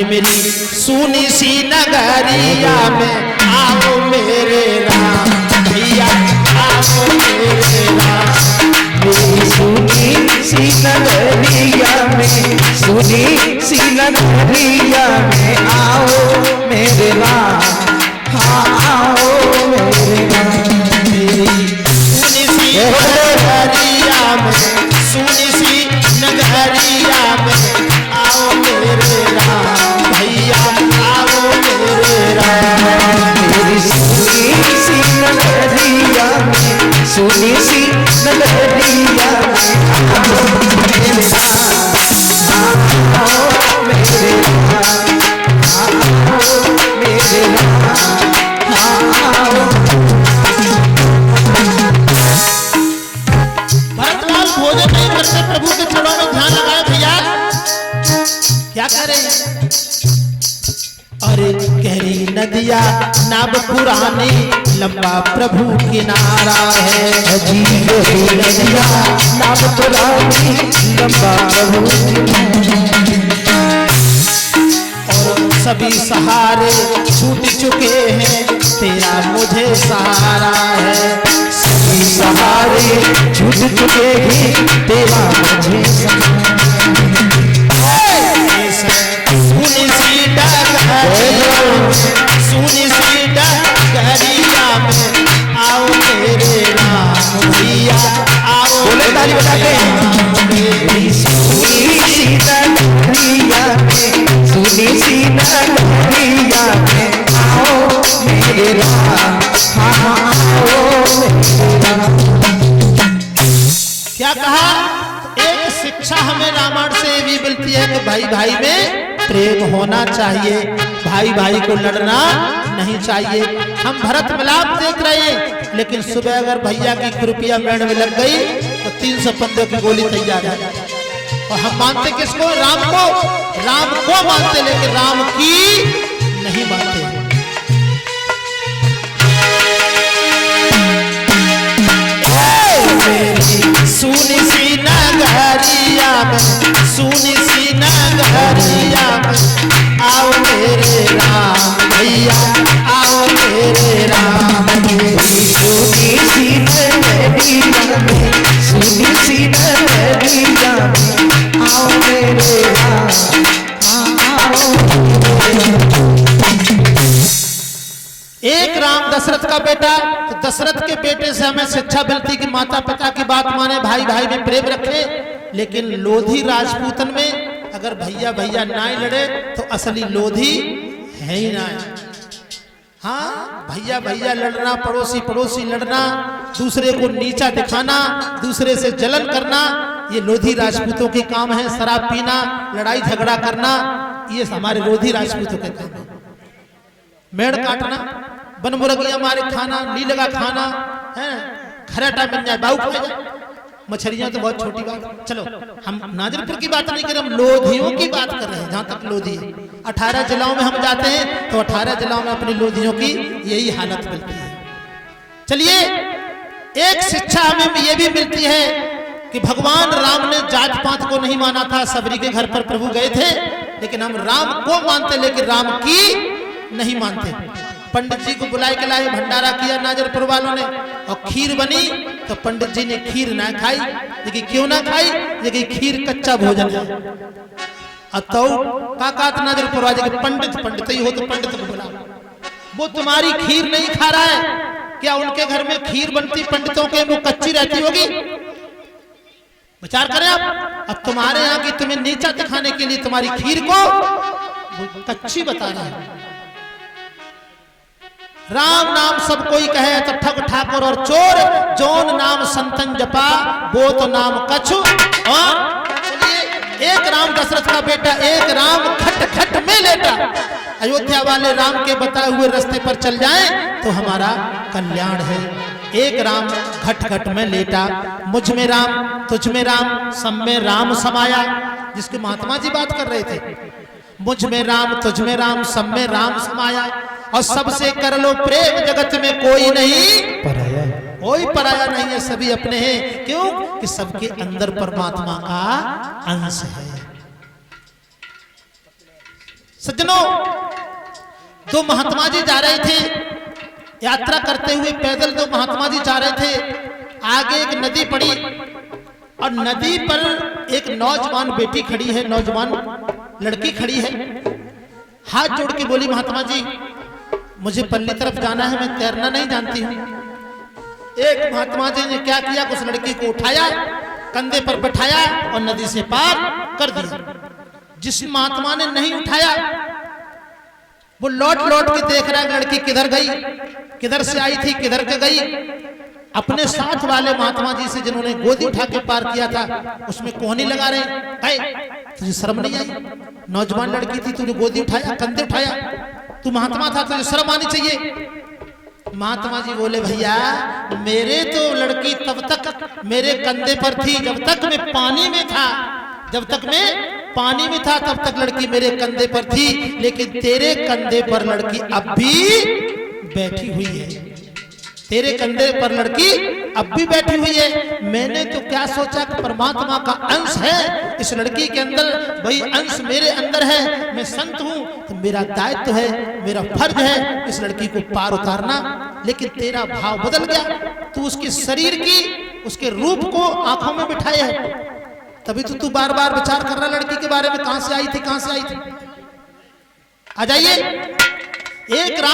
मेरी सुनी सी नगरिया में आओ मेरे राम भैया आओ मेरे राम। मेरी सुनी सी नगरिया में, सुनी सी नगरिया में आओ मेरे राम, हाँ आओ मेरे राम। मेरी सुनी सी नगरिया में, सुनी सी नगरिया में आओ मेरे राम भैया आओ मेरे राम। मेरी सुनी सी नगरिया में, सुनी सी नगरिया में आओ मेरे राम, आओ मेरे राम, आओ मेरे राम, आओ। भरतलाल भोजन नहीं करते, प्रभु के चरणों में ध्यान लगाए भैया। क्या करें? अरे गहरी नदिया नाव पुरानी लंबा प्रभु किनारा है। अजीब नदिया नाव पुरानी लंबा प्रभु, और सभी सहारे छूट चुके हैं तेरा मुझे सहारा है। सभी सहारे छूट चुके हैं तेरा मुझे सहारा। सुनी सी डगरिया में, सुनी सी डगरिया में आओ मेरे राम भैया आओ। बोले ताली बजा के। मेरी सुनी सी नगरिया में, सुनी सी नगरिया में आओ मेरे राम, हाँ आओ मेरे राम। क्या कहा? एक शिक्षा हमें रामायण से भी मिलती है कि भाई भाई में प्रेम होना चाहिए, भाई भाई को लड़ना नहीं चाहिए। हम भरत मिलाप देख रहे हैं, लेकिन सुबह अगर भैया की कृपया मेड़ में लग गई तो 315 की गोली तैयार है। और हम मानते किसको? राम को। राम को मानते, लेकिन राम की नहीं मानते। सुनी सी नगरिया में, सुनी सी नगरिया में आओ मेरे राम भैया आओ मेरे राम। मेरी सुनी सी नगरिया में, सुनी सी नगरिया में आओ मेरे राम, हाँ आओ मेरे राम। एक राम दशरथ का बेटा, तो दशरथ के बेटे से हमें शिक्षा मिलती कि माता पिता की बात माने, भाई भाई में प्रेम रखे। लेकिन लोधी राजपूतन में अगर भैया भैया ना लड़े तो असली लोधी है ही ना। हाँ, भैया भैया लड़ना, पड़ोसी पड़ोसी लड़ना, दूसरे को नीचा दिखाना, दूसरे से जलन करना, ये लोधी राजपूतों के काम है। शराब पीना, लड़ाई झगड़ा करना, ये हमारे लोधी राजपूतों के काम है। मेड़ काटना, बन मुर्गियां मारे खाना, नी लगा खाना है, खराटा बन जाए, बाऊ खा जाए, मछलियां तो बहुत छोटी बात। चलो हम नाजरपुर की बात नहीं कर रहे, हम लोधियों की बात कर रहे हैं। जहां तक लोधी 18 जिलाओं में हम जाते हैं तो 18 जिलाओं में अपनी लोधियों की यही हालत मिलती है। चलिए, एक शिक्षा हमें ये भी मिलती है कि भगवान राम ने जात पात को नहीं माना था। सबरी के घर पर प्रभु गए थे, लेकिन हम राम को मानते, लेकिन राम की नहीं मानते। पंडित जी को बुलाए के लाए, भंडारा किया नाजरपुर वालों ने, और खीर बनी तो पंडित जी ने खीर ना खाई। लेकिन क्यों ना खाई? लेकिन खीर कच्चा भोजन है। तो काकात नाजरपुर वाले के पंडित ही हो तो पंडित को बुला, वो तुम्हारी खीर नहीं खा रहा है क्या? उनके घर में खीर बनती पंडितों के, वो कच्ची रहती होगी। विचार करें आप। अब तुम्हारे यहाँ की तुम्हें नीचा दिखाने के लिए तुम्हारी खीर को कच्ची बता रहा है। राम नाम सब कोई कहे तो ठग ठाकुर और चोर, जोन नाम संतन जपा वो तो नाम कछु। और एक राम दशरथ का बेटा, एक राम खट खट में लेटा। अयोध्या वाले राम के बताए हुए रास्ते पर चल जाएं तो हमारा कल्याण है। एक राम घट घट में लेटा, मुझ में राम तुझ में राम सब में राम समाया, जिसके महात्मा जी बात कर रहे थे। मुझ में राम तुझ में राम सब में राम समाया, और सबसे कर लो प्रेम, जगत में कोई नहीं पराया, कोई पराया नहीं है, सभी अपने हैं। क्यों? कि सबके अंदर परमात्मा का अंश है। सज्जनों, दो महात्मा जी जा रहे थे यात्रा करते हुए, पैदल दो महात्मा जी जा रहे थे। आगे एक नदी पड़ी और नदी पर एक नौजवान बेटी खड़ी है, नौजवान लड़की खड़ी है। हाथ जोड़ के बोली, महात्मा जी मुझे पल्ली तरफ जाना है, मैं तैरना नहीं जानती हूँ। एक महात्मा जी ने क्या किया, उस लड़की को उठाया, कंधे पर बैठाया और नदी से पार कर दिया। जिस महात्मा ने नहीं उठाया वो लौट लौट के देख रहा है लड़की किधर गई, किधर से आई थी, किधर के गई। अपने साथ वाले महात्मा जी से जिन्होंने गोदी उठा के पार किया था उसमें कोहनी लगा रहे, तुझे शर्म नहीं आई? नौजवान लड़की थी, तूने गोदी उठाया, कंधे उठाया, तू महात्मा था, तुझे शर्म आनी चाहिए। महात्मा जी बोले, भैया मेरे तो लड़की तब तक मेरे कंधे पर थी जब तक मैं पानी में था, जब तक मैं पानी में था तब तक लड़की मेरे कंधे पर थी, लेकिन तेरे कंधे पर लड़की अब भी बैठी हुई है, तेरे कंधे पर लड़की अब भी बैठी हुई है। मैंने तो क्या सोचा कि परमात्मा का अंश है इस लड़की के अंदर, वही अंश मेरे अंदर है, मैं संत हूं तो मेरा दायित्व है, मेरा फर्ज है इस लड़की को पार उतारना। लेकिन तेरा भाव बदल गया, तू उसके शरीर की, उसके रूप को आंखों में बिठाए है, तभी तो तू बार बार विचार कर रहा लड़की के बारे में, कहां से आई थी, कहां से आई थी। आ जाइए। एक राम